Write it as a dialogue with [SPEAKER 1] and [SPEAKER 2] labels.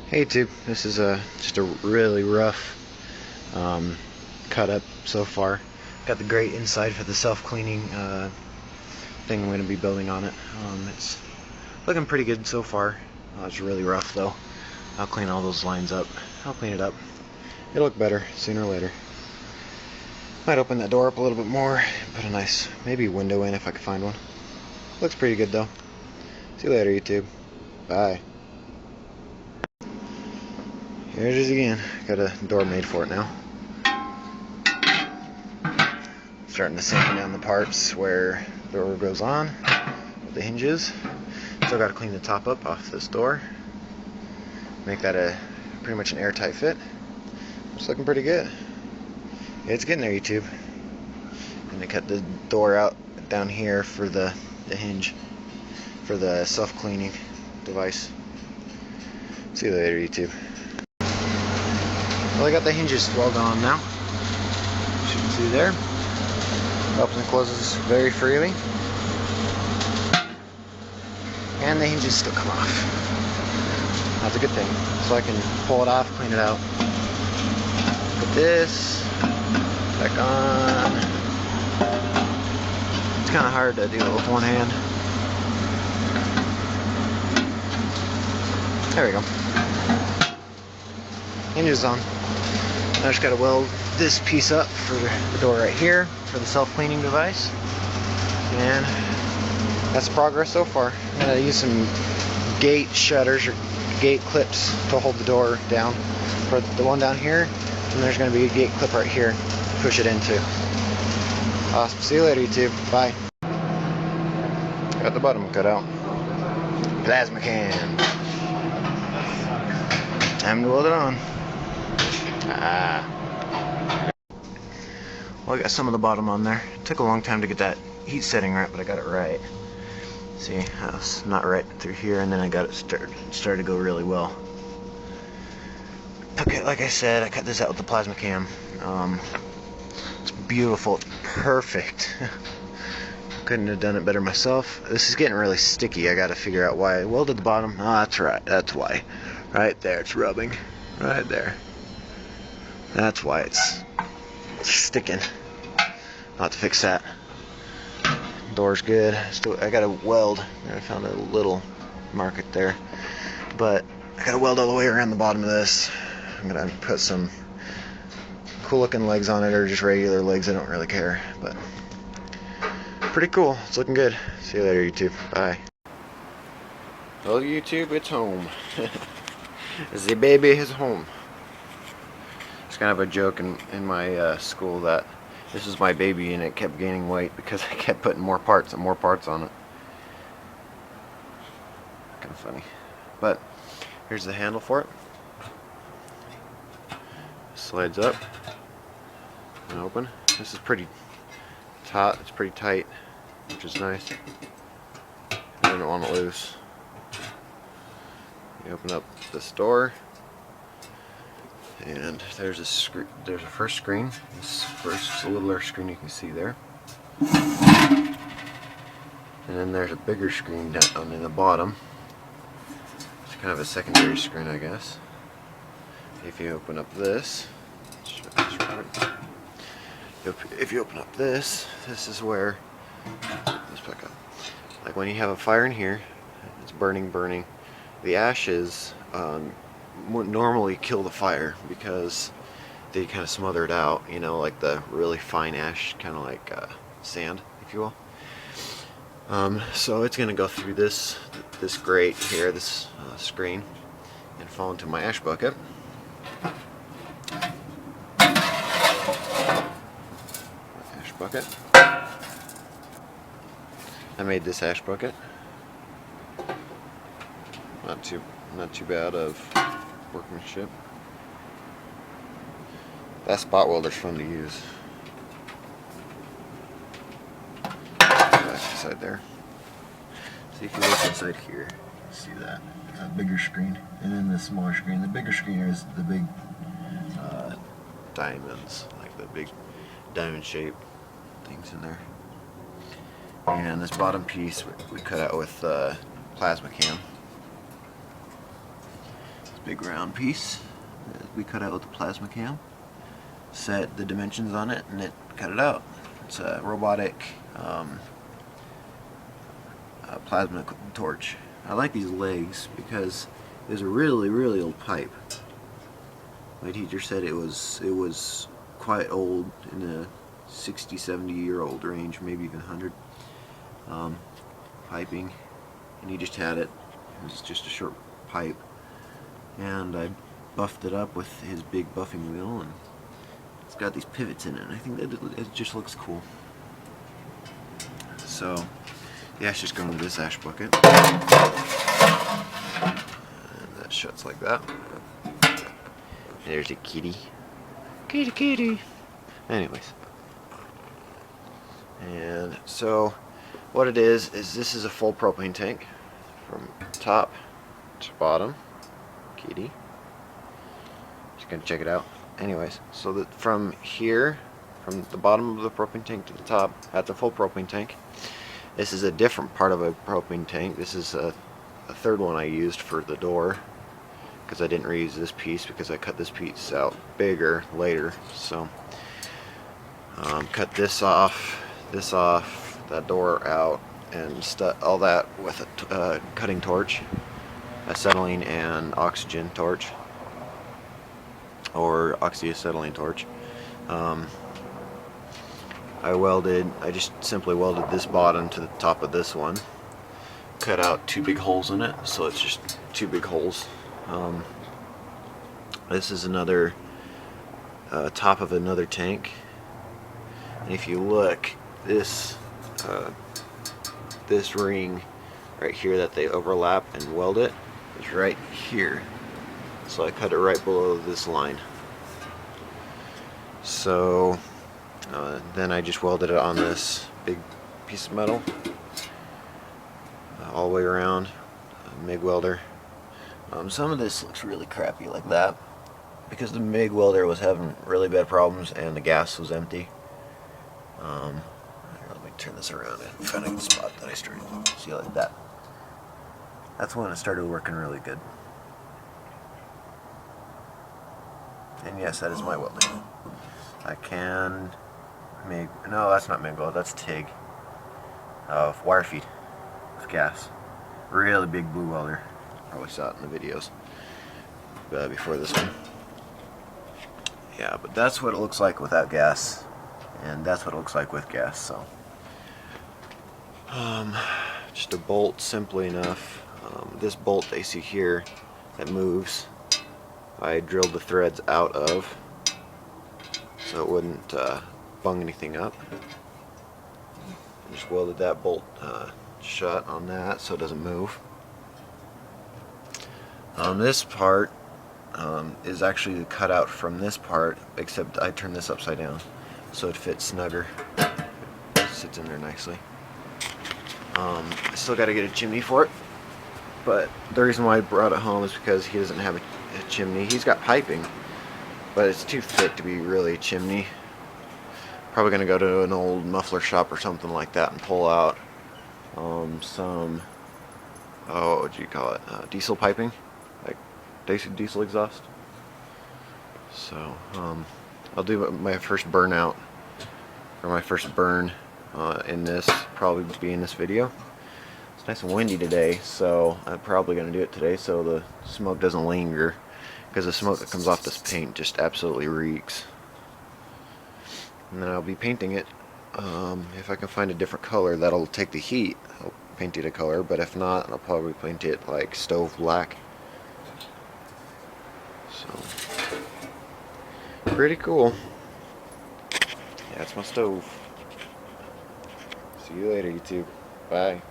[SPEAKER 1] Hey YouTube, this is just a really rough cut up so far. Got the grate inside for the self-cleaning thing I'm going to be building on it. It's looking pretty good so far. It's really rough though. I'll clean all those lines up. I'll clean it up. It'll look better sooner or later. Might open that door up a little bit more, put a nice maybe window in if I can find one. Looks pretty good though. See you later YouTube. Bye. Here it is again. Got a door made for it now. Starting to sink down the parts where the door goes on with the hinges. Still got to clean the top up off this door. Make that a pretty much an airtight fit. It's looking pretty good. It's getting there, YouTube. And I cut the door out down here for the hinge for the self-cleaning device. See you later, YouTube. Well, I got the hinges welded on now. As you can see there. Opens and closes very freely. And the hinges still come off. That's a good thing. So I can pull it off, clean it out. Put this back on. It's kind of hard to do it with one hand. There we go. Hinges on. I just got to weld this piece up for the door right here for the self-cleaning device, and that's progress so far. I'm going to use some gate shutters or gate clips to hold the door down for the one down here, and there's going to be a gate clip right here to push it into. Awesome. See you later, YouTube. Bye. Got the bottom cut out. Plasma can. Time to weld it on. Well, I got some of the bottom on there. It took a long time to get that heat setting right, but I got it right. See, I was not right through here, and then I got it started to go really well. Okay, like I said, I cut this out with the plasma cam. It's beautiful. It's perfect. Couldn't have done it better myself. This is getting really sticky. I got to figure out why I welded the bottom. Oh, that's right. That's why. Right there, it's rubbing. Right there. That's why it's sticking. I'll have to fix that. Door's good. Still, I got to weld. I found a little market there, but I got to weld all the way around the bottom of this. I'm gonna put some cool-looking legs on it, or just regular legs. I don't really care, but pretty cool. It's looking good. See you later, YouTube. Bye. Hello, YouTube. It's home. The baby is home. It's kind of a joke in my school that this was my baby and it kept gaining weight because I kept putting more parts and more parts on it. Kind of funny. But here's the handle for it. Slides up and open. This is pretty taut. It's pretty tight, which is nice. I didn't want it loose. You open up this door, and there's a first screen. This first littler screen you can see there, and then there's a bigger screen down in the bottom. It's kind of a secondary screen, I guess. If you open up this, if you open up this is where, let's back up. Like when you have a fire in here, it's burning. The ashes would normally kill the fire because they kind of smother it out, you know, like the really fine ash, kind of like sand, if you will. So it's going to go through this grate here, this screen, and fall into my ash bucket. Ash bucket. I made this ash bucket. Not too bad of workmanship. That spot welder's fun to use. Back inside there. See, if you look inside here, see that bigger screen, and then the smaller screen. The bigger screen is the big diamonds, like the big diamond shape things in there. And this bottom piece we cut out with plasma cam. big round piece that we cut out with the plasma cam. Set the dimensions on it, and it cut it out. It's a robotic plasma torch. I like these legs because there's a really old pipe. My teacher said it was quite old, in the 60-70-year-old range, maybe even 100. Piping, and he just had it. It was just a short pipe, and I buffed it up with his big buffing wheel, and it's got these pivots in it, and I think that it just looks cool. So the ash just going into this ash bucket, and that shuts like that. And there's a kitty. Kitty. Anyways, and so what it is this is a full propane tank from top to bottom. Kitty. Just gonna check it out. Anyways, so that from here, from the bottom of the propane tank to the top, that's a full propane tank. This is a different part of a propane tank. This is a third one I used for the door, because I didn't reuse this piece because I cut this piece out bigger later. So cut this off, that door out, and all that with a cutting torch, acetylene and oxygen torch, or oxyacetylene torch. I just simply welded this bottom to the top of this one, cut out 2 big holes in it, so it's just 2 big holes. This is another top of another tank, and if you look, this ring right here that they overlap and weld it is right here, so I cut it right below this line. So then I just welded it on this big piece of metal all the way around, MIG welder. Some of this looks really crappy like that because the MIG welder was having really bad problems and the gas was empty. Let me turn this around and find a good spot that I started. See, like that. That's when it started working really good. And yes, that is my welding. I can MIG. No, that's not MIG weld. That's TIG. Wire feed with gas. Really big blue welder. Probably saw it in the videos before this one. Yeah, but that's what it looks like without gas, and that's what it looks like with gas. So just a bolt, simply enough. This bolt they see here that moves, I drilled the threads out of so it wouldn't bung anything up. I just welded that bolt shut on that so it doesn't move. This part is actually cut out from this part, except I turned this upside down so it fits snugger. It sits in there nicely. I still got to get a chimney for it, but the reason why I brought it home is because he doesn't have a chimney. He's got piping, but it's too thick to be really a chimney. Probably going to go to an old muffler shop or something like that and pull out some, what would you call it, diesel piping, like diesel exhaust. So I'll do my first burnout, or my first burn in this, probably be in this video. It's nice and windy today, so I'm probably going to do it today so the smoke doesn't linger, because the smoke that comes off this paint just absolutely reeks. And then I'll be painting it. If I can find a different color that'll take the heat, I'll paint it a color, but if not, I'll probably paint it like stove black. So, pretty cool. Yeah, that's my stove. See you later, YouTube. Bye.